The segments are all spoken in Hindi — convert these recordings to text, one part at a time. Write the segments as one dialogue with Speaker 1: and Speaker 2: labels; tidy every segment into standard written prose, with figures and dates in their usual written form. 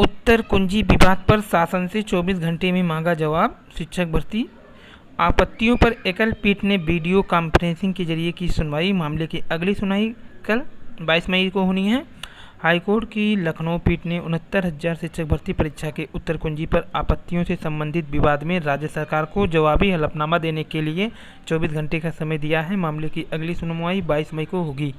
Speaker 1: उत्तर कुंजी विवाद पर शासन से 24 घंटे में मांगा जवाब। शिक्षक भर्ती आपत्तियों पर एकल पीठ ने वीडियो कॉन्फ्रेंसिंग के जरिए की सुनवाई। मामले की अगली सुनवाई कल 22 मई को होनी है। हाईकोर्ट की लखनऊ पीठ ने 69,000 शिक्षक भर्ती परीक्षा के उत्तर कुंजी पर आपत्तियों से संबंधित विवाद में राज्य सरकार को जवाबी हलफनामा देने के लिए 24 घंटे का समय दिया है। मामले की अगली सुनवाई 22 मई को होगी।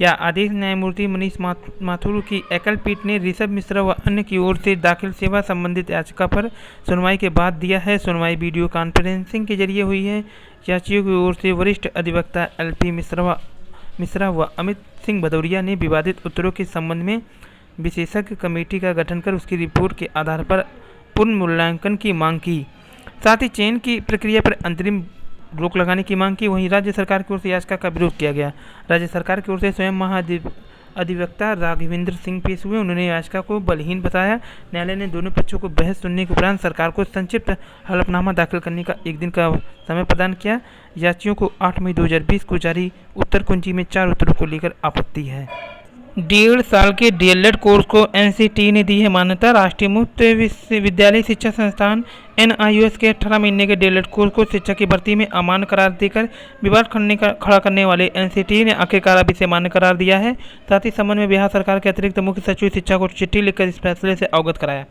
Speaker 1: यह आदेश न्यायमूर्ति मनीष माथुर की एकल पीठ ने ऋषभ मिश्रा व अन्य की ओर से दाखिल सेवा संबंधित याचिका पर सुनवाई के बाद दिया है। सुनवाई वीडियो कॉन्फ्रेंसिंग के जरिए हुई है। याचिका की ओर से वरिष्ठ अधिवक्ता LP मिश्रा व अमित सिंह भदौरिया ने विवादित उत्तरों के संबंध में विशेषज्ञ कमेटी का गठन कर उसकी रिपोर्ट के आधार पर पुनर्मूल्यांकन की मांग की। साथ ही चयन की प्रक्रिया पर अंतरिम रोक लगाने की मांग की। वहीं राज्य सरकार की ओर से याचिका का विरोध किया गया। राज्य सरकार की ओर से स्वयं महाधिवक्ता राघवेंद्र सिंह पेश हुए। उन्होंने याचिका को बलहीन बताया। न्यायालय ने दोनों पक्षों को बहस सुनने के उपरांत सरकार को संक्षिप्त हलफनामा दाखिल करने का एक दिन का समय प्रदान किया। याचियों को 8 मई 2020 को जारी उत्तर कुंजी में 4 उत्तरों को लेकर आपत्ति है। 1.5 साल के DLED कोर्स को NCT ने दी है मान्यता। राष्ट्रीय मुक्त विश्वविद्यालय शिक्षा संस्थान NIOS के 18 महीने के DLED कोर्स को शिक्षा की भर्ती में अमान्य करार देकर विवाद खड़ा करने वाले NCT ने आखिरकार अब इसे मान्य करार दिया है। साथ ही संबंध में बिहार सरकार के अतिरिक्त मुख्य सचिव शिक्षा को चिट्ठी लिखकर इस फैसले से अवगत कराया।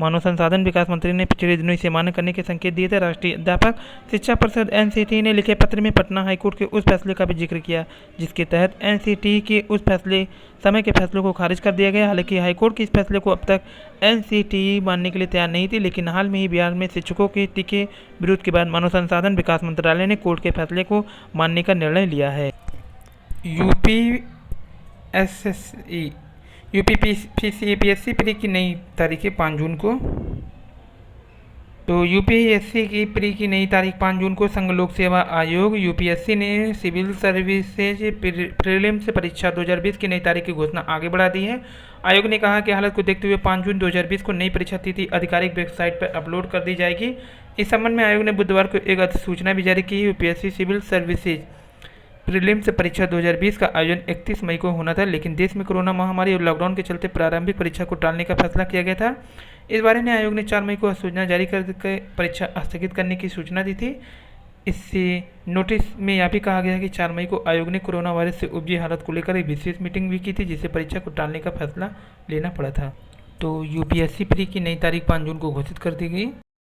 Speaker 1: मानव संसाधन विकास मंत्री ने पिछले दिनों इसे मान्य करने के संकेत दिए थे। राष्ट्रीय अध्यापक शिक्षा परिषद NCT ने लिखे पत्र में पटना हाईकोर्ट के उस फैसले का भी जिक्र किया जिसके तहत NCT के उस समय के फैसलों को खारिज कर दिया गया। हालांकि हाईकोर्ट के इस फैसले को अब तक NCT मानने के लिए तैयार नहीं थी, लेकिन हाल में ही बिहार में शिक्षकों के तीखे विरोध के बाद मानव संसाधन विकास मंत्रालय ने कोर्ट के फैसले को मानने का निर्णय लिया है। यूपीपीएससी प्री की नई तारीख 5 जून को। तो यूपीएससी की प्री की नई तारीख 5 जून को। संघ लोक सेवा आयोग यूपीएससी ने सिविल सर्विसेज प्रीलिम्स परीक्षा 2020 की नई तारीख की घोषणा आगे बढ़ा दी है। आयोग ने कहा कि हालत को देखते हुए 5 जून 2020 को नई परीक्षा तिथि आधिकारिक वेबसाइट पर अपलोड कर दी जाएगी। इस संबंध में आयोग ने बुधवार को एक अधिसूचना भी जारी की। यूपीएससी सिविल सर्विसेज प्रीलिम्स परीक्षा 2020 का आयोजन 31 मई को होना था, लेकिन देश में कोरोना महामारी और लॉकडाउन के चलते प्रारंभिक परीक्षा को टालने का फैसला किया गया था। इस बारे में आयोग ने 4 मई को अधिसूचना जारी करके परीक्षा स्थगित करने की सूचना दी थी। इससे नोटिस में यह भी कहा गया कि 4 मई को आयोग ने कोरोना वायरस से उपजी हालत को लेकर एक विशेष मीटिंग भी की थी, जिससे परीक्षा को टालने का फैसला लेना पड़ा था। तो यूपीएससी प्री की नई तारीख 5 जून को घोषित कर दी गई।